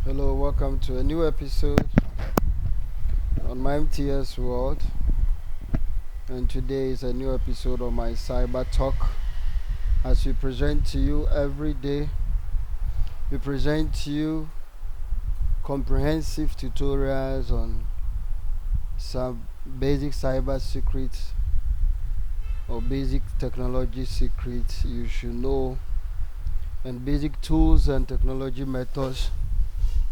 Hello, welcome to a new episode on my MTS World. And today is a new episode of my Cyber Talk. As we present to you every day, we present to you comprehensive tutorials on some basic cyber secrets or basic technology secrets you should know, and basic tools and technology methods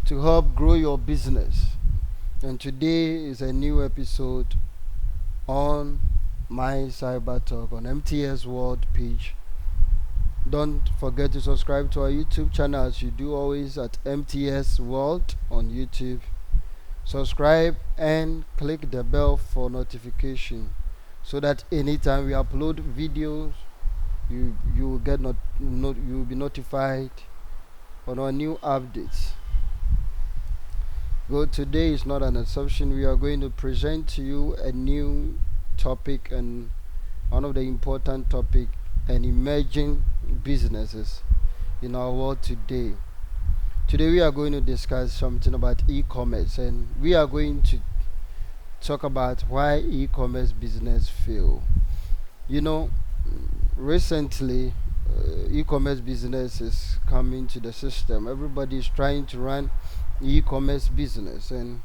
to help grow your business. And today is a new episode on my Cyber Talk on MTS World page. Don't forget to subscribe to our YouTube channel as you do always at MTS World on YouTube. Subscribe and click the bell for notification so that anytime we upload videos, you will get you will be notified on our new updates. Well, today is not an exception. We are going to present to you a new topic, and one of the important topic and emerging businesses in our world today. Today we are going to discuss something about e-commerce, and we are going to talk about why e-commerce business fail. You know, recently e-commerce business is coming to the system. Everybody is trying to run e-commerce business, and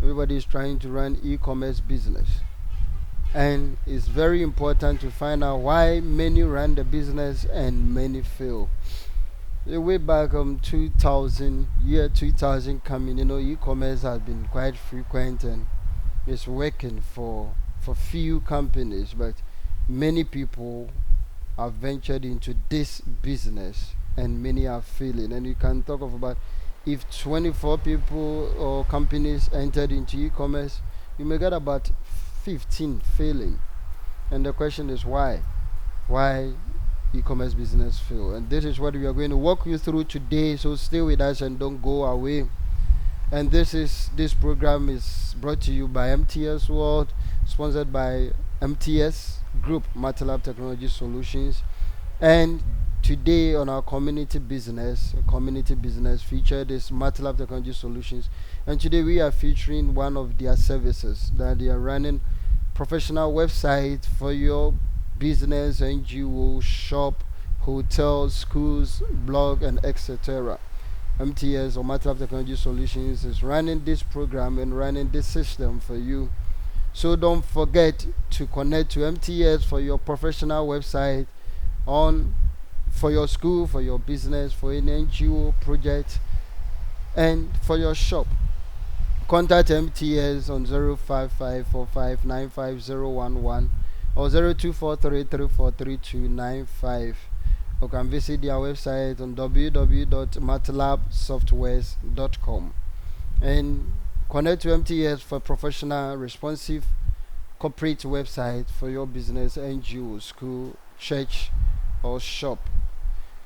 everybody is trying to run e-commerce business, and it's very important to find out why many run the business and many fail. Way back 2000 coming, e-commerce has been quite frequent and it's working for few companies, but many people have ventured into this business and many are failing. And you can talk of about, if 24 people or companies entered into e-commerce, you may get about 15 failing. And the question is why? Why e-commerce business fail? And this is what we are going to walk you through today. So stay with us and don't go away. And this program is brought to you by MTS World, sponsored by MTS Group, MATLAB Technology Solutions. And today on our community business featured is MATLAB Technology Solutions, and today we are featuring one of their services that they are running: professional website for your business, NGO, shop, hotels, schools, blog, and etc. MTS or MATLAB Technology Solutions is running this program and running this system for you. So don't forget to connect to MTS for your professional website, for your school, for your business, for an NGO project, and for your shop. Contact MTS on 05545950011 or 0243343295. You can visit their website on www.matlabsoftwares.com and connect to MTS for professional, responsive corporate website for your business, NGO, school, church, or shop.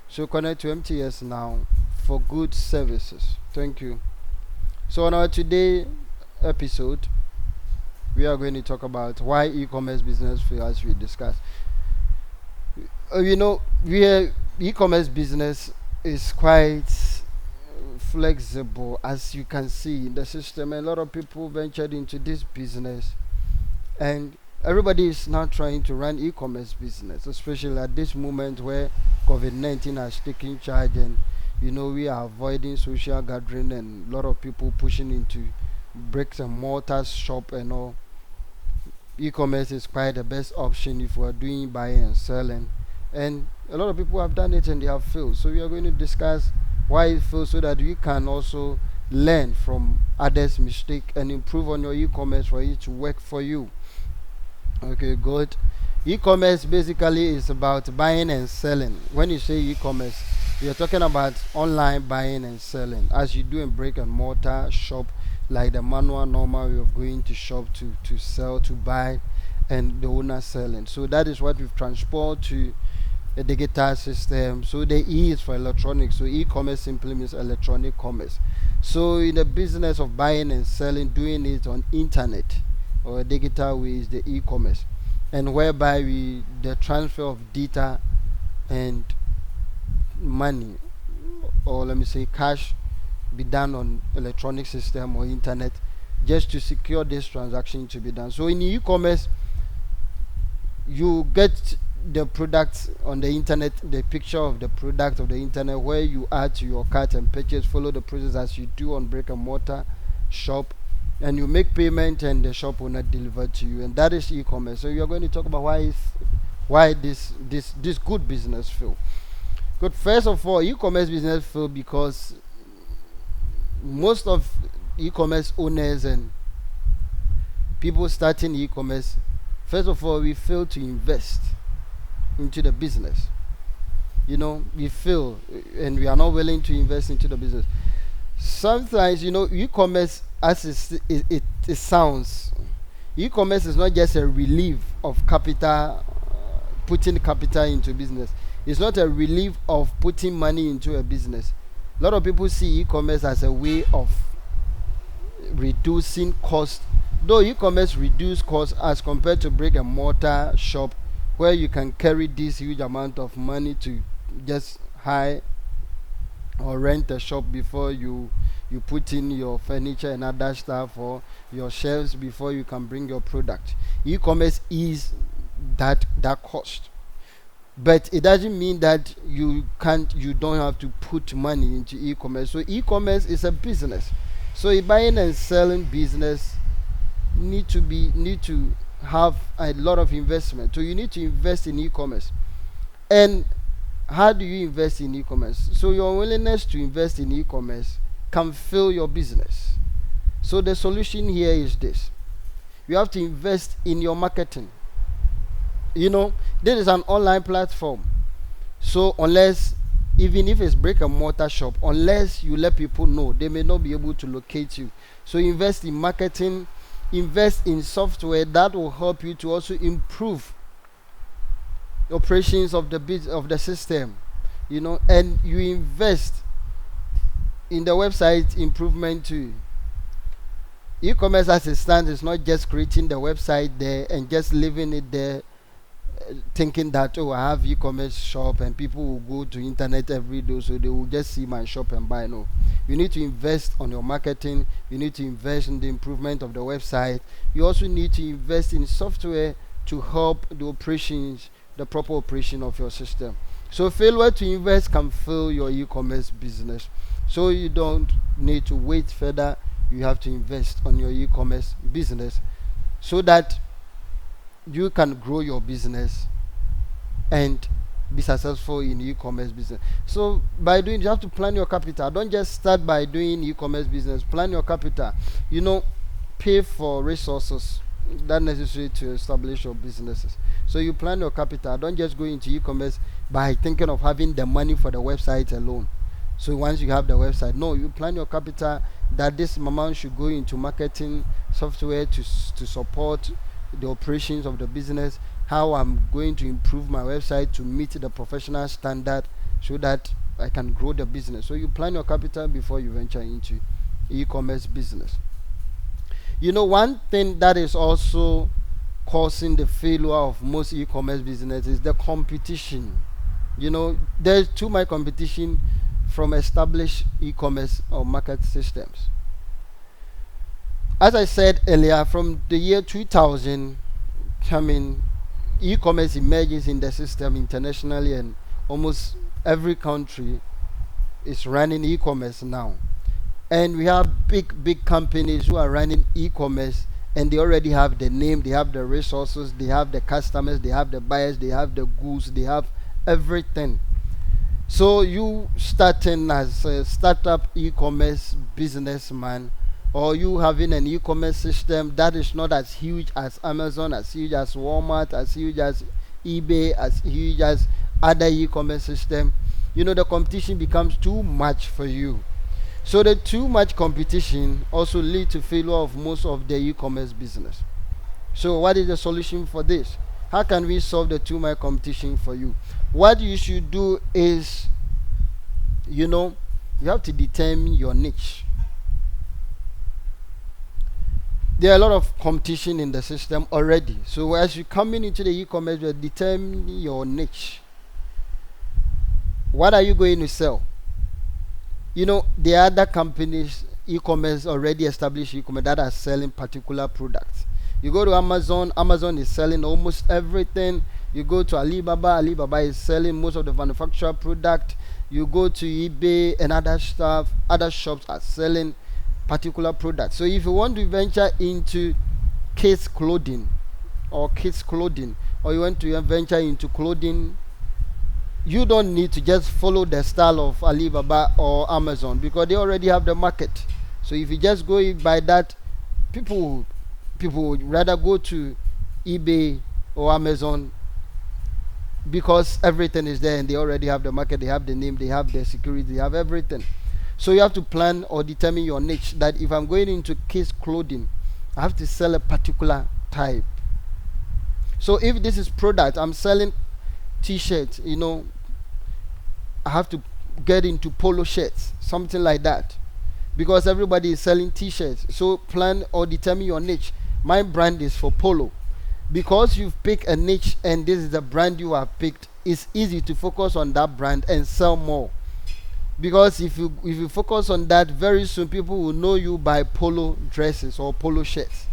So connect to MTS now for good services. Thank you. So on our today episode, we are going to talk about why e-commerce business fail, as we discussed. E-commerce business is quite flexible, as you can see in the system. A lot of people ventured into this business, and everybody is now trying to run e-commerce business, especially at this moment where COVID-19 has taken charge, and we are avoiding social gathering, and a lot of people pushing into bricks and mortar shop and all. E-commerce is quite the best option if we are doing buying and selling, and a lot of people have done it and they have failed. So we are going to discuss why it fails so that we can also learn from others' mistake and improve on your e-commerce for it to work for you. Okay, good. E-commerce basically is about buying and selling. When you say e-commerce, you're talking about online buying and selling, as you do in brick and mortar shop, like the manual normal way of going to shop to sell, to buy, and the owner selling. So that is what we've transported to a digital system. So the E is for electronics. So e-commerce simply means electronic commerce. So in the business of buying and selling, doing it on internet or a digital way is the e-commerce, and whereby the transfer of data and money, or let me say cash, be done on electronic system or internet, just to secure this transaction to be done. So in e-commerce, you get the product on the internet, the picture of the product of the internet, where you add to your cart and purchase, follow the process as you do on brick and mortar shop, and you make payment and the shop will not deliver to you, and that is e-commerce. So you're going to talk about why this good business fail. Good. First of all, e-commerce business fail because most of e-commerce owners and people starting e-commerce, first of all, we fail to invest into the business. We fail, and we are not willing to invest into the business. Sometimes, e-commerce, as it sounds, e-commerce is not just a relief of capital, putting capital into business. It's not a relief of putting money into a business. A lot of people see e-commerce as a way of reducing cost. Though e-commerce reduce cost as compared to brick and mortar shop, where you can carry this huge amount of money to just hire or rent a shop before you put in your furniture and other stuff, or your shelves before you can bring your product. E-commerce is that cost, but it doesn't mean that you don't have to put money into e-commerce. So e-commerce is a business. So a buying and selling business need to have a lot of investment. So you need to invest in e-commerce. And how do you invest in e-commerce? So your willingness to invest in e-commerce can fill your business. So the solution here is this: you have to invest in your marketing. This is an online platform. So even if it's brick and mortar shop, unless you let people know, they may not be able to locate you. So invest in marketing, invest in software that will help you to also improve operations of the system, and you invest in the website improvement too. E-commerce as it stands is not just creating the website there and just leaving it there, thinking that, oh, I have e-commerce shop and people will go to internet every day, so they will just see my shop and buy. No, you need to invest on your marketing. You need to invest in the improvement of the website. You also need to invest in software to help the proper operation of your system. So failure to invest can fail your e-commerce business. So you don't need to wait further. You have to invest on your e-commerce business so that you can grow your business and be successful in e-commerce business. So by doing, you have to plan your capital. Don't just start by doing e-commerce business. Plan your capital. Pay for resources that necessary to establish your businesses. So you plan your capital. Don't just go into e-commerce by thinking of having the money for the website alone. So once you have the website, no, you plan your capital that this amount should go into marketing software to support the operations of the business, how I'm going to improve my website to meet the professional standard so that I can grow the business. So you plan your capital before you venture into e-commerce business. One thing that is also causing the failure of most e-commerce businesses is the competition. There's too much competition from established e-commerce or market systems. As I said earlier, from the year 2000 coming, e-commerce emerges in the system internationally, and almost every country is running e-commerce now. And we have big companies who are running e-commerce, and they already have the name, they have the resources, they have the customers, they have the buyers, they have the goods, they have everything. So you starting as a startup e-commerce businessman, or you having an e-commerce system that is not as huge as Amazon, as huge as Walmart, as huge as eBay, as huge as other e-commerce system, the competition becomes too much for you. So the too much competition also lead to failure of most of the e-commerce business. So what is the solution for this? How can we solve the too much competition for you? What you should do is, you have to determine your niche. There are a lot of competition in the system already. So as you come into the e-commerce, you determine your niche. What are you going to sell? There are other companies, e-commerce, already established e-commerce, that are selling particular products. You go to Amazon, Amazon is selling almost everything. You go to Alibaba, Alibaba is selling most of the manufactured product. You go to eBay and other stuff, other shops are selling particular products. So if you want to venture into kids clothing or you want to venture into clothing, you don't need to just follow the style of Alibaba or Amazon, because they already have the market. So if you just go by that, people people would rather go to eBay or Amazon, because everything is there and they already have the market, they have the name, they have the security, they have everything. So you have to plan or determine your niche, that if I'm going into kids clothing, I have to sell a particular type. So if this is product, I'm selling t-shirts, I have to get into polo shirts, something like that, because everybody is selling t-shirts. So plan or determine your niche. My brand is for polo. Because you've picked a niche and this is the brand you have picked, it's easy to focus on that brand and sell more. Because if you focus on that, very soon people will know you by polo dresses or polo shirts.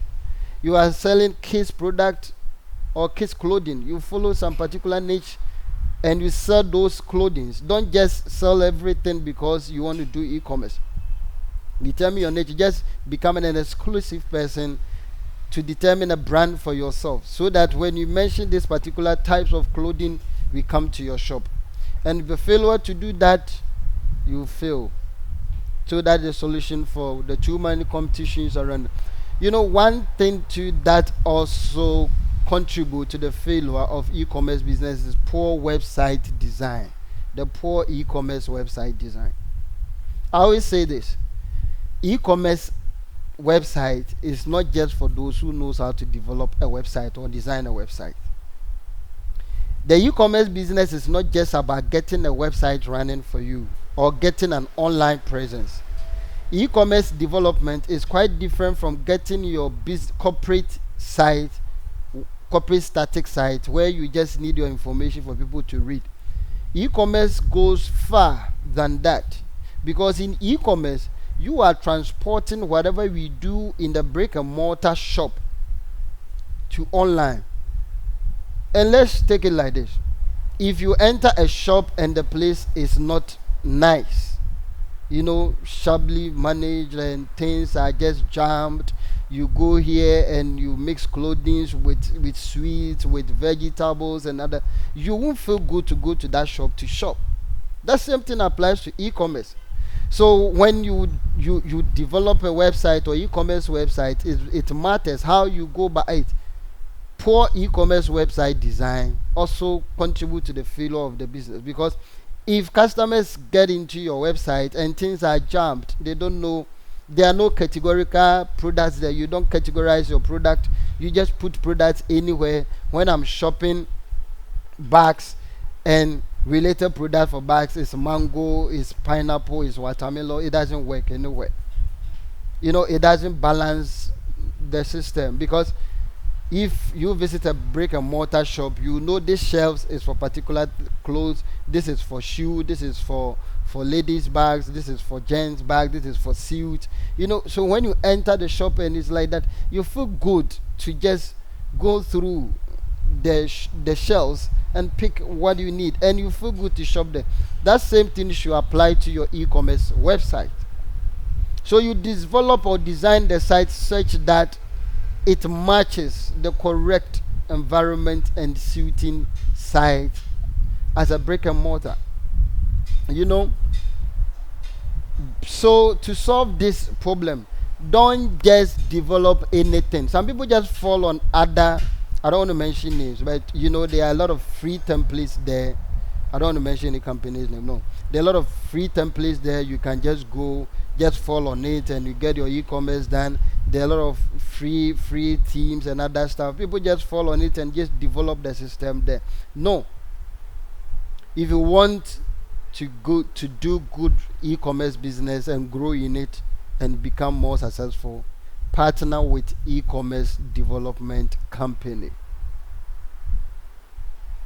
You are selling kids product or kids clothing, you follow some particular niche and you sell those clothings. Don't just sell everything because you want to do e-commerce. Determine your niche. Just becoming an exclusive person to determine a brand for yourself, so that when you mention these particular types of clothing, we come to your shop. And if you fail to do that, you fail. So that's the solution for the too many competitions around. One thing too that also contribute to the failure of e-commerce business is poor website design. The poor e-commerce website design. I always say this: e-commerce website is not just for those who knows how to develop a website or design a website. The e-commerce business is not just about getting a website running for you or getting an online presence. E-commerce development is quite different from getting your corporate site, corporate static site where you just need your information for people to read. E-commerce goes far than that, because in e-commerce you are transporting whatever we do in the brick and mortar shop to online. And let's take it like this: if you enter a shop and the place is not nice, shabbily managed and things are just jammed, you go here and you mix clothing with sweets, with vegetables and other, you won't feel good to go to that shop to shop. That same thing applies to e-commerce. So when you develop a website or e-commerce website, it matters how you go by it. Poor e-commerce website design also contribute to the failure of the business, because if customers get into your website and things are jammed, they don't know, there are no categorical products there. You don't categorize your product, you just put products anywhere. When I'm shopping bags and related product for bags is mango, is pineapple, is watermelon, it doesn't work anywhere. It doesn't balance the system, because if you visit a brick and mortar shop, this shelves is for particular clothes, this is for shoe, this is for ladies bags, this is for gents bag, this is for suit. So when you enter the shop and it's like that, you feel good to just go through the shelves and pick what you need, and you feel good to shop there. That same thing should apply to your e-commerce website. So you develop or design the site such that it matches the correct environment and suiting site as a brick and mortar. So to solve this problem, don't just develop anything. Some people just fall on other, I don't want to mention names, but there are a lot of free templates there. I don't want to mention any company's name. No, there are a lot of free templates there. You can just go, just fall on it, and you get your e-commerce done. There are a lot of free themes and other stuff. People just fall on it and just develop the system there. No, if you want to do good e-commerce business and grow in it and become more successful, partner with e-commerce development company.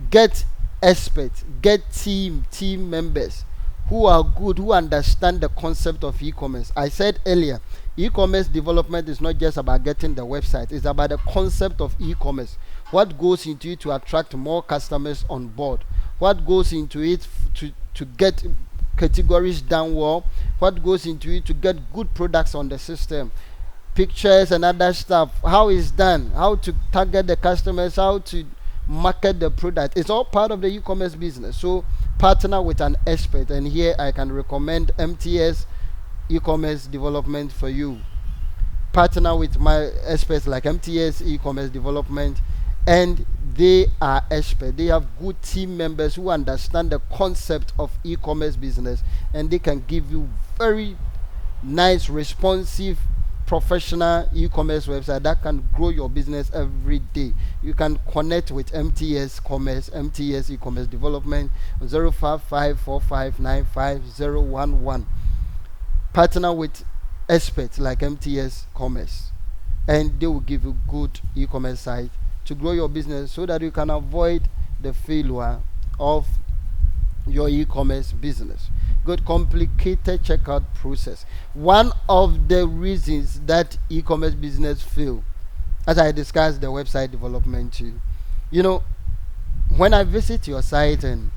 Get experts, get team members who are good, who understand the concept of e-commerce. I said earlier, e-commerce development is not just about getting the website, it's about the concept of e-commerce. What goes into it to attract more customers on board? What goes into it to get categories done well? What goes into it to get good products on the system? Pictures and other stuff, how it's done, how to target the customers, how to market the product. It's all part of the e-commerce business. So partner with an expert, and here I can recommend MTS e-commerce development for you. Partner with my experts like MTS e-commerce development, and they are experts. They have good team members who understand the concept of e-commerce business, and they can give you very nice, responsive, professional e-commerce website that can grow your business every day. You can connect with MTS Commerce, MTS e-commerce development on 05545950011. Partner with experts like MTS Commerce, and they will give you good e-commerce site to grow your business so that you can avoid the failure of your e-commerce business. Good, complicated checkout process. One of the reasons that e-commerce business fail, as I discussed the website development too, you know, when I visit your site and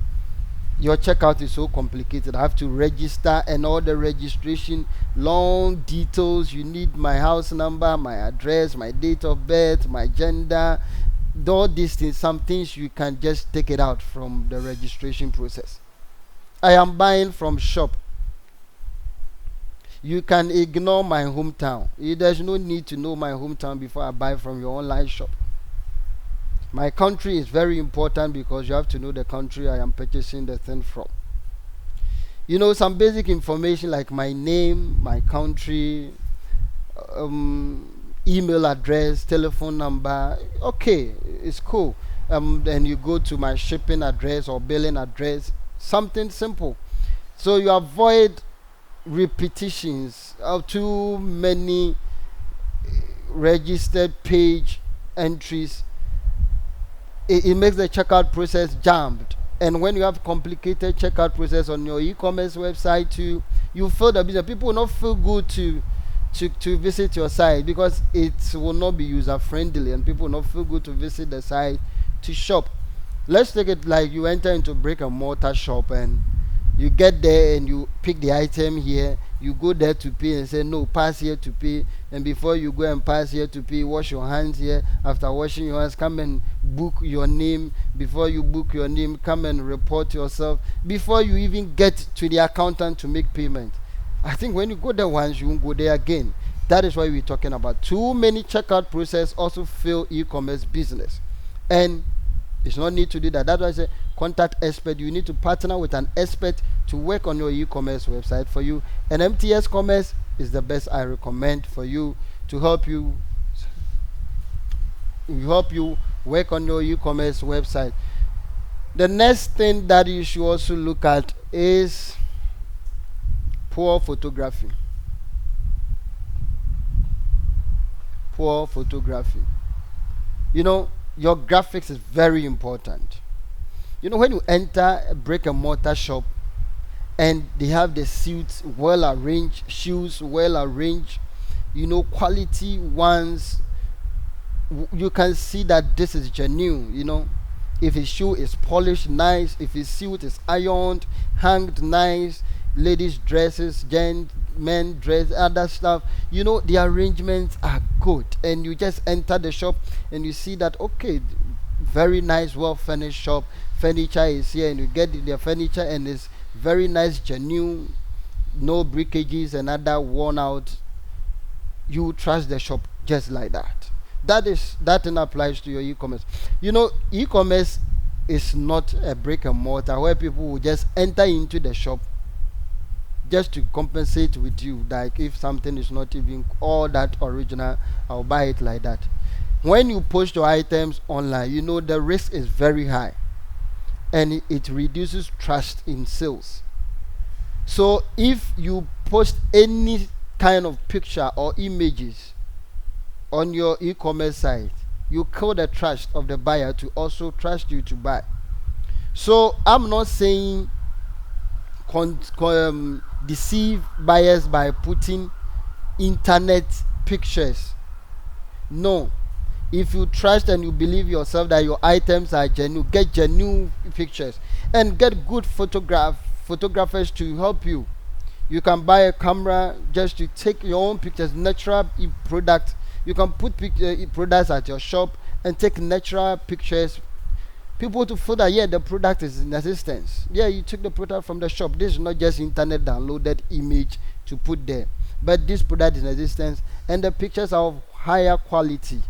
your checkout is so complicated, I have to register, and all the registration, long details. You need my house number, my address, my date of birth, my gender, all these things. Some things you can just take it out from the registration process. I am buying from shop. You can ignore my hometown. There's no need to know my hometown before I buy from your online shop. My country is very important because you have to know the country I am purchasing the thing from. Some basic information like my name, my country, email address, telephone number. Okay, it's cool. Then you go to my shipping address or billing address. Something simple. So you avoid repetitions of too many registered page entries. It makes the checkout process jammed, and when you have complicated checkout process on your e-commerce website too, you feel the business. People will not feel good to visit your site because it will not be user friendly, and people will not feel good to visit the site to shop. Let's take it like you enter into brick and mortar shop, and you get there and you pick the item here, you go there to pay and say no, pass here to pay, and before you go and pass here to pay, wash your hands here. After washing your hands, come and book your name. Before you book your name, come and report yourself before you even get to the accountant to make payment. I think when you go there once, you won't go there again. That is why we're talking about. Too many checkout process also fail e-commerce business, and it's no need to do that. That's why I say contact expert. You need to partner with an expert to work on your e-commerce website for you. And MTS Commerce is the best I recommend for you to help you work on your e-commerce website. The next thing that you should also look at is poor photography. Poor photography. Your graphics is very important. When you enter a brick and mortar shop and they have the suits well arranged, shoes well arranged, quality ones, you can see that this is genuine. If his shoe is polished nice, if his suit is ironed, hanged nice, ladies dresses, men dress, other stuff, the arrangements are good, and you just enter the shop and you see that, okay, very nice, well furnished shop, furniture is here, and you get the furniture and it's very nice, genuine, no breakages and other worn out. You trust the shop just like that. That thing applies to your e-commerce. E-commerce is not a brick and mortar where people will just enter into the shop just to compensate with you. Like if something is not even all that original, I'll buy it like that. When you post your items online, the risk is very high, and it reduces trust in sales. So if you post any kind of picture or images on your e-commerce site, you kill the trust of the buyer to also trust you to buy. So I'm not saying deceive buyers by putting internet pictures. No. If you trust and you believe yourself that your items are genuine, get genuine pictures and get good photographers to help you. You can buy a camera just to take your own pictures, natural product. You can put products at your shop and take natural pictures. People to feel that, yeah, the product is in existence. Yeah, you took the product from the shop. This is not just internet downloaded image to put there, but this product is in existence and the pictures are of higher quality.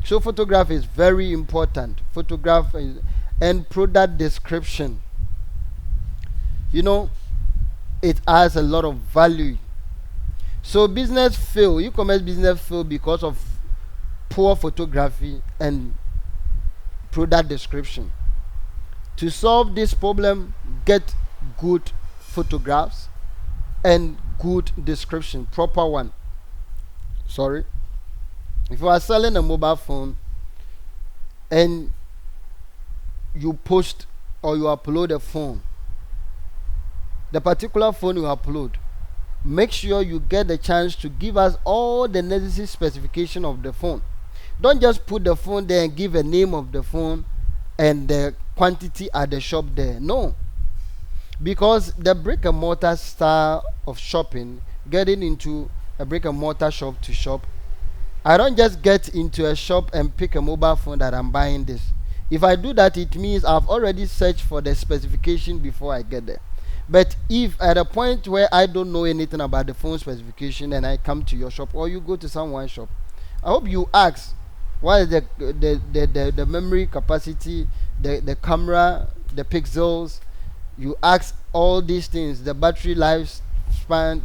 So photograph is very important. Photograph and product description. You know, it has a lot of value. So business fail, e-commerce business fail because of poor photography and product description. To solve this problem, get good photographs and good description, proper one. Sorry. If you are selling a mobile phone and you post or you upload a phone, the particular phone you upload, make sure you get the chance to give us all the necessary specification of the phone. Don't just put the phone there and give a name of the phone and the quantity at the shop there. No. Because the brick and mortar style of shopping, getting into a brick and mortar shop to shop, I don't just get into a shop and pick a mobile phone that I'm buying this. If I do that, it means I've already searched for the specification before I get there. But if at a point where I don't know anything about the phone specification and I come to your shop or you go to someone's shop, I hope you ask what is the memory capacity, the camera, the pixels. You ask all these things, the battery lifespan,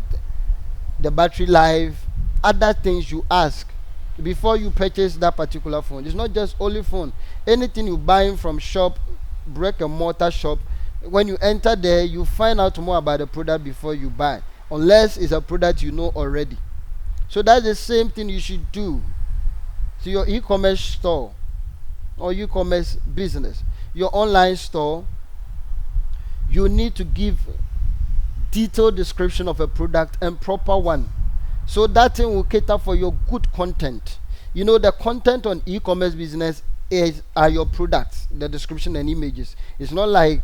the battery life, other things you ask before you purchase that particular phone. It's not just only phone. Anything you buying from shop, brick and mortar shop, when you enter there, you find out more about the product before you buy, unless it's a product you know already. So that's the same thing you should do to your e-commerce store or e-commerce business. Your online store, you need to give detailed description of a product and proper one, so that thing will cater for your good content. You know, the content on e-commerce business are your products, the description and images. It's not like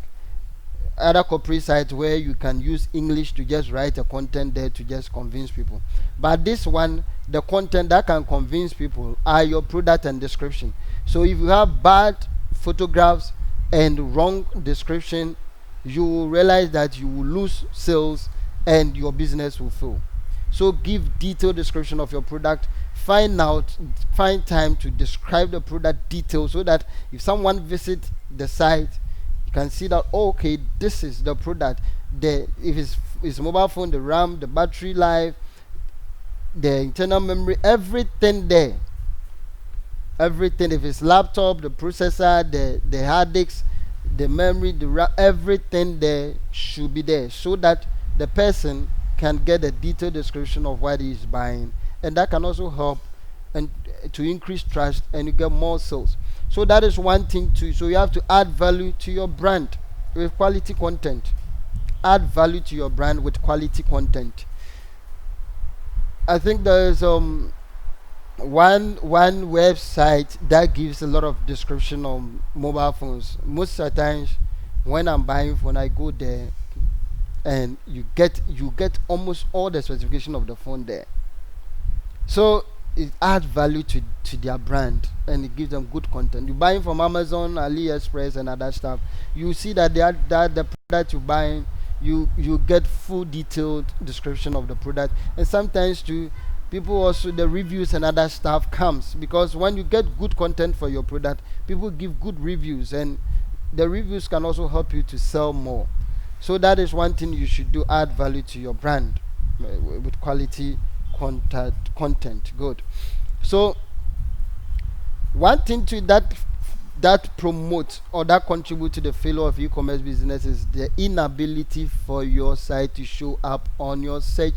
other corporate sites where you can use English to just write a content there to just convince people. But this one, the content that can convince people are your product and description. So if you have bad photographs and wrong description, you will realize that you will lose sales and your business will fail. So give detailed description of your product. Find time to describe the product detail, so that if someone visits the site, you can see that, oh, okay, this is the product. If it's mobile phone, the RAM, the battery life, the internal memory, everything there. Everything. If it's laptop, the processor, the hard disk, the memory, the RAM, everything there should be there, so that the person can get a detailed description of what he is buying, and that can also help and to increase trust and you get more sales. So that is one thing too. So you have to add value to your brand with quality content. Add value to your brand with quality content. I think there is one website that gives a lot of description on mobile phones. Most of the times when I'm buying phone, I go there and you get almost all the specification of the phone there. So it adds value to their brand and it gives them good content. You buying from Amazon, AliExpress and other stuff, you see that the product you buying, you get full detailed description of the product. And sometimes too, people also, the reviews and other stuff comes, because when you get good content for your product, people give good reviews, and the reviews can also help you to sell more. So that is one thing you should do, add value to your brand with quality content. Good. So one thing to that promotes or that contribute to the failure of e-commerce business is the inability for your site to show up on your search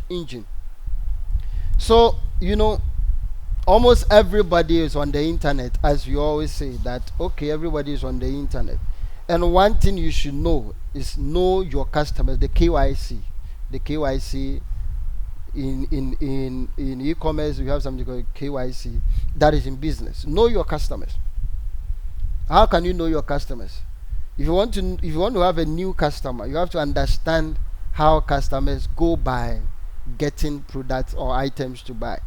engine. So almost everybody is on the internet, as you always say that, okay, everybody is on the internet, And one thing you should know is know your customers, the KYC. The KYC in e-commerce, we have something called KYC that is in business. Know your customers. How can you know your customers? If you want to have a new customer, you have to understand how customers go by getting products or items to buy.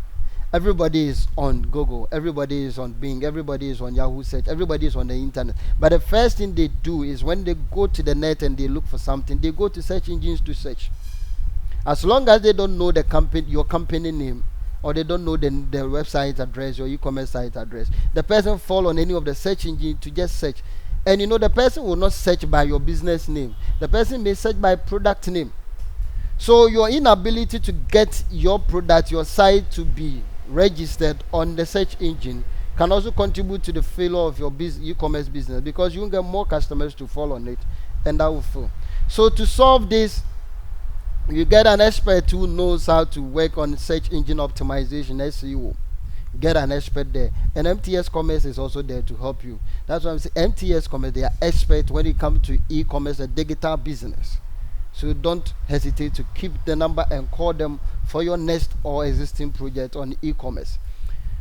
Everybody is on Google, everybody is on Bing, everybody is on Yahoo search, everybody is on the internet. But the first thing they do is when they go to the net and they look for something, they go to search engines to search. As long as they don't know the company, your company name, or they don't know the website address, your e-commerce site address, the person fall on any of the search engine to just search. And the person will not search by your business name. The person may search by product name. So your inability to get your product, your site to be registered on the search engine can also contribute to the failure of your e-commerce business, because you will get more customers to fall on it, and that will fail. So to solve this, you get an expert who knows how to work on search engine optimization, SEO. Get an expert there, and MTS Commerce is also there to help you. That's why I'm saying MTS Commerce, they are experts when it comes to e-commerce and digital business. So don't hesitate to keep the number and call them for your next or existing project on e-commerce.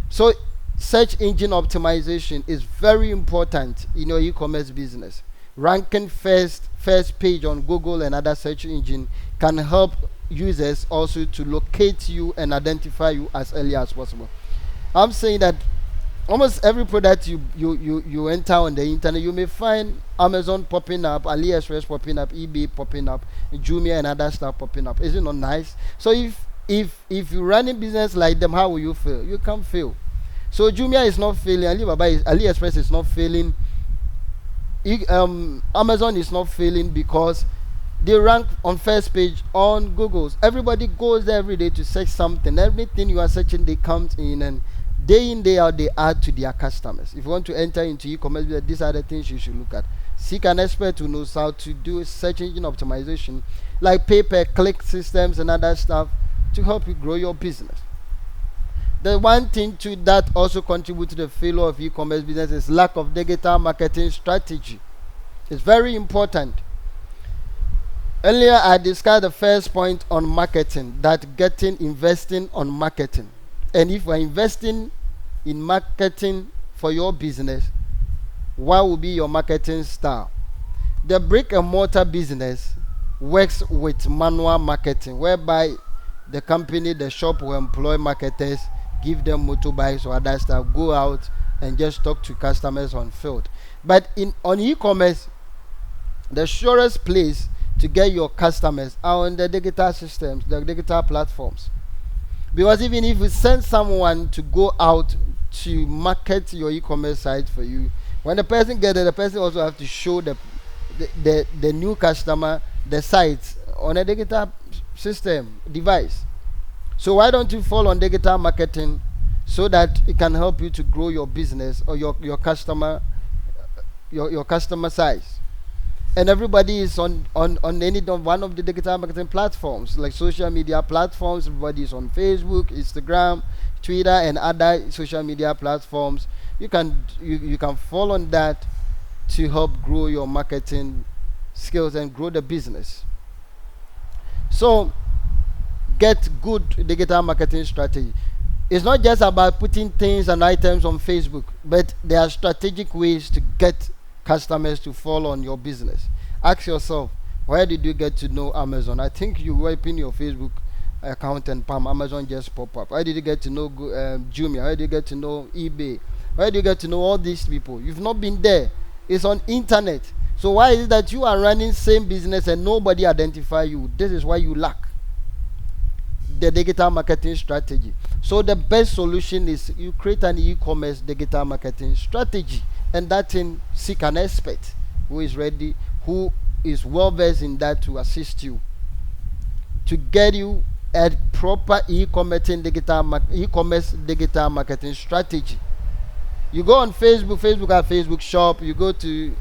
So search engine optimization is very important in your e-commerce business. Ranking first page on Google and other search engine can help users also to locate you and identify you as early as possible. I'm saying that almost every product you enter on the internet, you may find Amazon popping up, AliExpress popping up, eBay popping up, Jumia and other stuff popping up. Is it not nice? So if you run a business like them, how will you fail? You can't fail. So Jumia is not failing, AliExpress is not failing, Amazon is not failing because they rank on first page on Google. Everybody goes there every day to search something. Everything you are searching, they count in, and day in, day out, they add to their customers. If you want to enter into e-commerce, these are the things you should look at. Seek an expert who knows how to do search engine optimization, like pay-per-click systems and other stuff, to help you grow your business. The one thing too that also contributes to the failure of e-commerce business is lack of digital marketing strategy. It's very important. Earlier I discussed the first point on marketing, that investing on marketing. And if we're investing in marketing for your business, what will be your marketing style? The brick and mortar business works with manual marketing, whereby the company, the shop will employ marketers, give them motorbikes or other stuff, go out and just talk to customers on field. But on e-commerce, the surest place to get your customers are on the digital systems, the digital platforms. Because even if you send someone to go out to market your e-commerce site for you, when the person gets there, the person also have to show the new customer the site on a digital system device. So why don't you fall on digital marketing so that it can help you to grow your business or your customer size? And everybody is on any one of the digital marketing platforms, like social media platforms. Everybody is on Facebook, Instagram, Twitter, and other social media platforms. You can fall on that to help grow your marketing skills and grow the business. So get good digital marketing strategy. It's not just about putting things and items on Facebook, but there are strategic ways to get customers to fall on your business. Ask yourself, where did you get to know Amazon? I think you open your Facebook account and Amazon just pop up. Where did you get to know Jumia? Where did you get to know eBay? Where did you get to know all these people? You've not been there. It's on internet. So why is it that you are running same business and nobody identify you? This is why you lack the digital marketing strategy. So the best solution is you create an e-commerce digital marketing strategy, and that in seek an expert who is ready, who is well versed in that, to assist you to get you a proper e-commerce digital marketing strategy. You go on Facebook has Facebook shop. You go to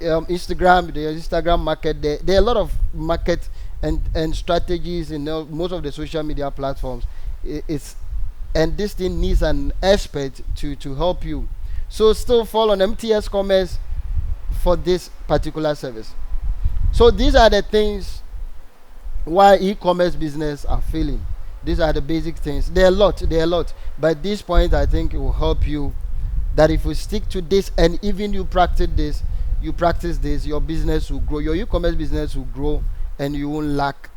Instagram, the Instagram market. There are a lot of market and strategies in most of the social media platforms. And this thing needs an expert to help you. So still fall on MTS Commerce. for this particular service. So these are the things why e-commerce business are failing. These are the basic things. There are a lot. There are a lot. But this point, I think, it will help you that if you stick to this and even you practice this, your business will grow. Your e-commerce business will grow, and you won't lack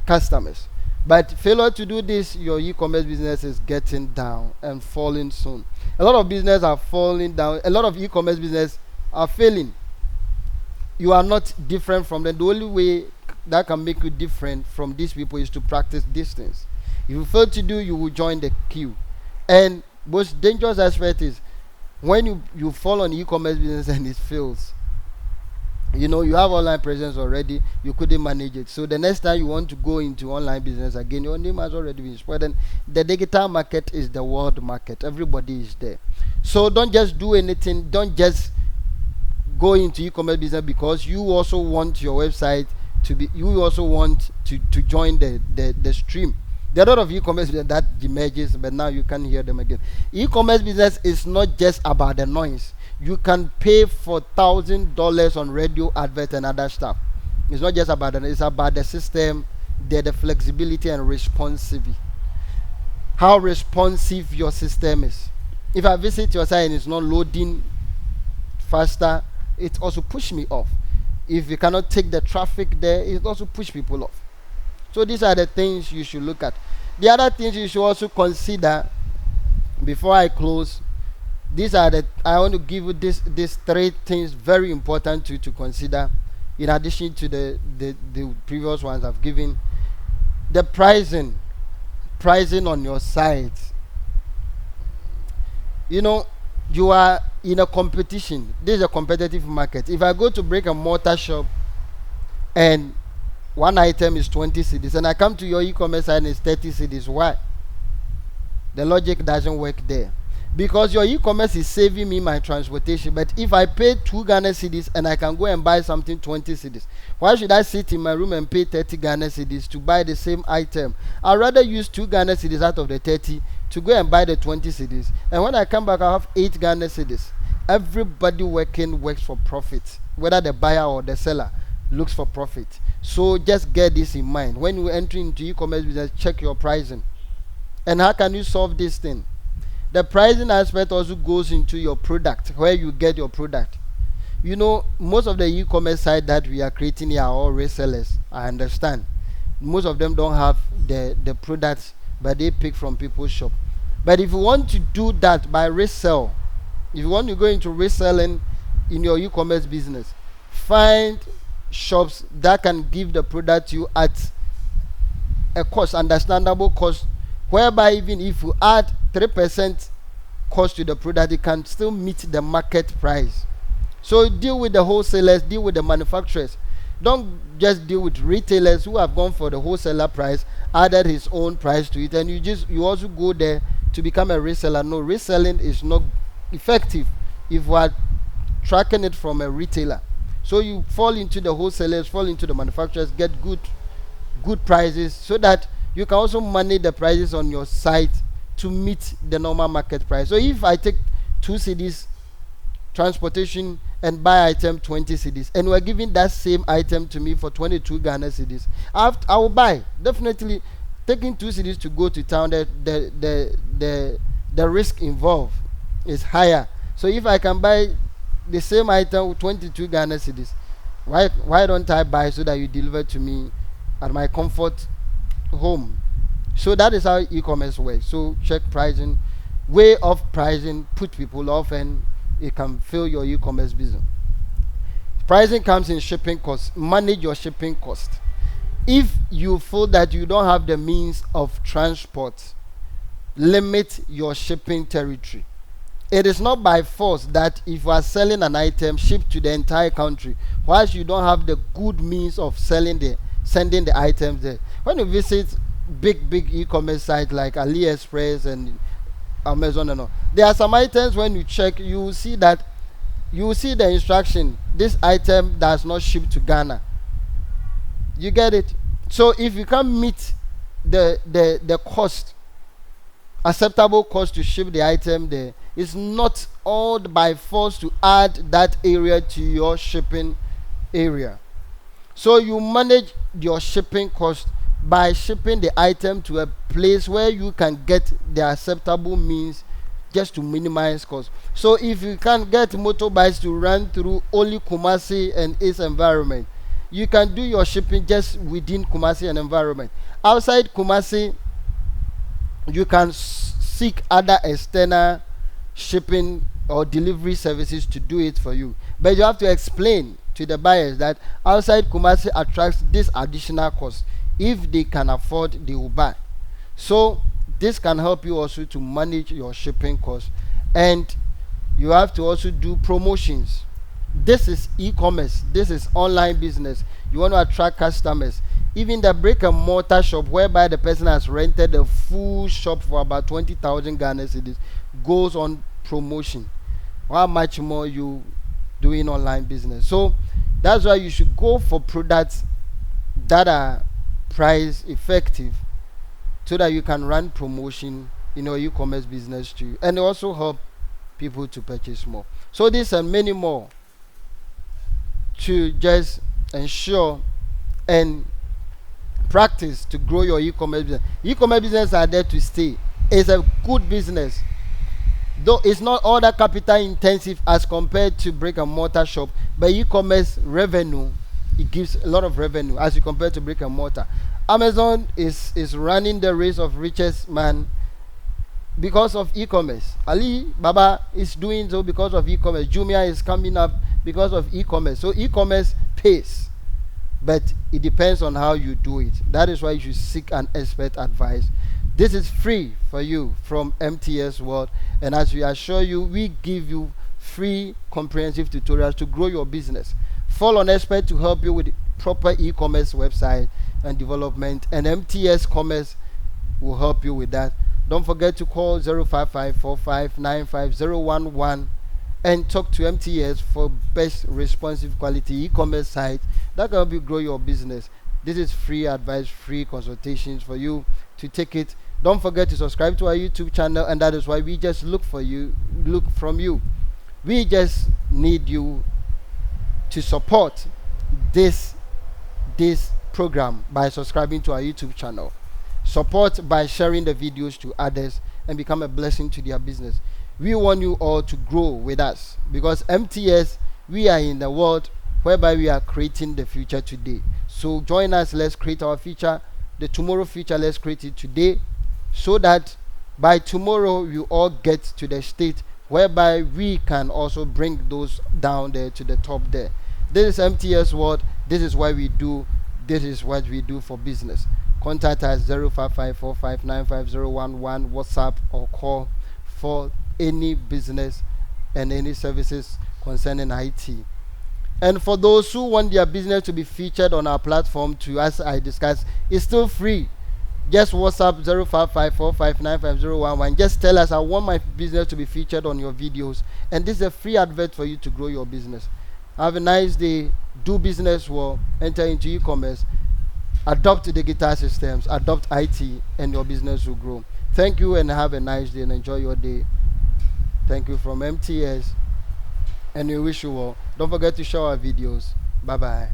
customers. But failure to do this, your e-commerce business is getting down and falling soon. A lot of business are falling down. A lot of e-commerce business are failing. You are not different from them. The only way that can make you different from these people is to practice these things. If you fail to do, you will join the queue. And most dangerous aspect is when you fall on e-commerce business and it fails. You have online presence already, you couldn't manage it. So the next time you want to go into online business again, your name has already been spoiled. And the digital market is the world market. Everybody is there. So don't just do anything. Don't just go into e-commerce business because you also want your website to be, you also want to join the stream. There are a lot of e-commerce business that emerges, but now you can't hear them again. E-commerce business is not just about the noise. You can pay for $1,000 on radio advert and other stuff. It's not just about that. It's about the system, the flexibility and responsive. How responsive your system is. If I visit your site and it's not loading faster, it also push me off. If you cannot take the traffic there, it also push people off. So these are the things you should look at. The other things you should also consider before I close. I want to give you these three things very important to consider, in addition to the previous ones I've given. The pricing on your site. You are in a competition. This is a competitive market. If I go to brick and mortar shop and one item is 20 cedis and I come to your e-commerce site and it's 30 cedis, why? The logic doesn't work there. Because your e-commerce is saving me my transportation. But if I pay 2 Ghana cedis and I can go and buy something 20 cedis, why should I sit in my room and pay 30 Ghana cedis to buy the same item? I'd rather use 2 Ghana cedis out of the 30 to go and buy the 20 cedis. And when I come back, I have 8 Ghana cedis. Everybody works for profit. Whether the buyer or the seller looks for profit. So just get this in mind. When you enter into e-commerce business, check your pricing. And how can you solve this thing? The pricing aspect also goes into your product, where you get your product. Most of the e-commerce sites that we are creating here are all resellers. I understand. Most of them don't have the products, but they pick from people's shop. But if you want to do that by resell, if you want to go into reselling in your e-commerce business, find shops that can give the product to you at a cost, understandable cost, whereby even if you add 3% cost to the product, it can still meet the market price. So deal with the wholesalers, deal with the manufacturers. Don't just deal with retailers who have gone for the wholesaler price, added his own price to it, and you also go there to become a reseller. No, reselling is not effective if you are tracking it from a retailer. So you fall into the wholesalers, fall into the manufacturers, get good prices, so that you can also manage the prices on your site to meet the normal market price. So if I take 2 cedis transportation and buy item 20 cedis, and we're giving that same item to me for 22 Ghana cedis, I will buy. Definitely taking 2 cedis to go to town, the risk involved is higher. So if I can buy the same item with 22 Ghana cedis, why don't I buy so that you deliver to me at my comfort home? So that is how e-commerce works. So check pricing, way of pricing, put people off, and it can fill your e-commerce business. Pricing comes in shipping costs. Manage your shipping cost. If you feel that you don't have the means of transport, limit your shipping territory. It is not by force that if you are selling an item, shipped to the entire country, whilst you don't have the good means of sending the items there. When you visit big e-commerce sites like AliExpress and Amazon and all, there are some items when you check, you will see the instruction, this item does not ship to Ghana. You get it? So if you can't meet the cost, acceptable cost to ship the item there, It's not all by force to add that area to your shipping area. So you manage your shipping cost by shipping the item to a place where you can get the acceptable means just to minimize cost. So if you can get motorbikes to run through only Kumasi and its environment, you can do your shipping just within Kumasi and environment. Outside Kumasi, you can seek other external shipping or delivery services to do it for you. But you have to explain to the buyers that outside Kumasi attracts this additional cost. If they can afford, they will buy. So this can help you also to manage your shipping costs. And you have to also do promotions. This is e-commerce. This is online business. You want to attract customers. Even the brick and mortar shop whereby the person has rented a full shop for about 20,000 Ghana cedis goes on promotion. How much more you doing online business? So that's why you should go for products that are price effective, so that you can run promotion in your e-commerce business too, and also help people to purchase more. So this and many more to just ensure and practice to grow your e-commerce business. E-commerce business are there to stay. It's a good business, though it's not all that capital intensive as compared to brick and mortar shop, but e-commerce revenue, it gives a lot of revenue as you compare to brick and mortar. Amazon is running the race of richest man because of e-commerce. Ali Baba is doing so because of e-commerce. Jumia is coming up because of e-commerce. So e-commerce pays, but it depends on how you do it. That is why you should seek an expert advice. This is free for you from MTS World, and as we assure you, we give you free comprehensive tutorials to grow your business. Follow an expert to help you with proper e-commerce website and development, and MTS Commerce will help you with that. Don't forget to call 05545950011 and talk to MTS for best responsive quality e-commerce site that can help you grow your business. This is free advice, free consultations for you to take it. Don't forget to subscribe to our YouTube channel, and that is why we just look from you. We just need you to support this program by subscribing to our YouTube channel. Support by sharing the videos to others and become a blessing to their business. We want you all to grow with us, because MTS, we are in the world whereby we are creating the future today. So join us. Let's create our future, the tomorrow future. Let's create it today, so that by tomorrow you all get to the state whereby we can also bring those down there to the top there. This is MTS World. This is what we do. This is what we do for business. Contact us 05545950011, WhatsApp or call for any business and any services concerning IT. And for those who want their business to be featured on our platform too, as I discussed, it's still free. Just WhatsApp 05545950011. Just tell us, I want my business to be featured on your videos, and this is a free advert for you to grow your business. Have a nice day. Do business well. Enter into e-commerce. Adopt digital systems. Adopt IT, and your business will grow. Thank you, and have a nice day, and enjoy your day. Thank you from MTS, and we wish you well. Don't forget to share our videos. Bye bye.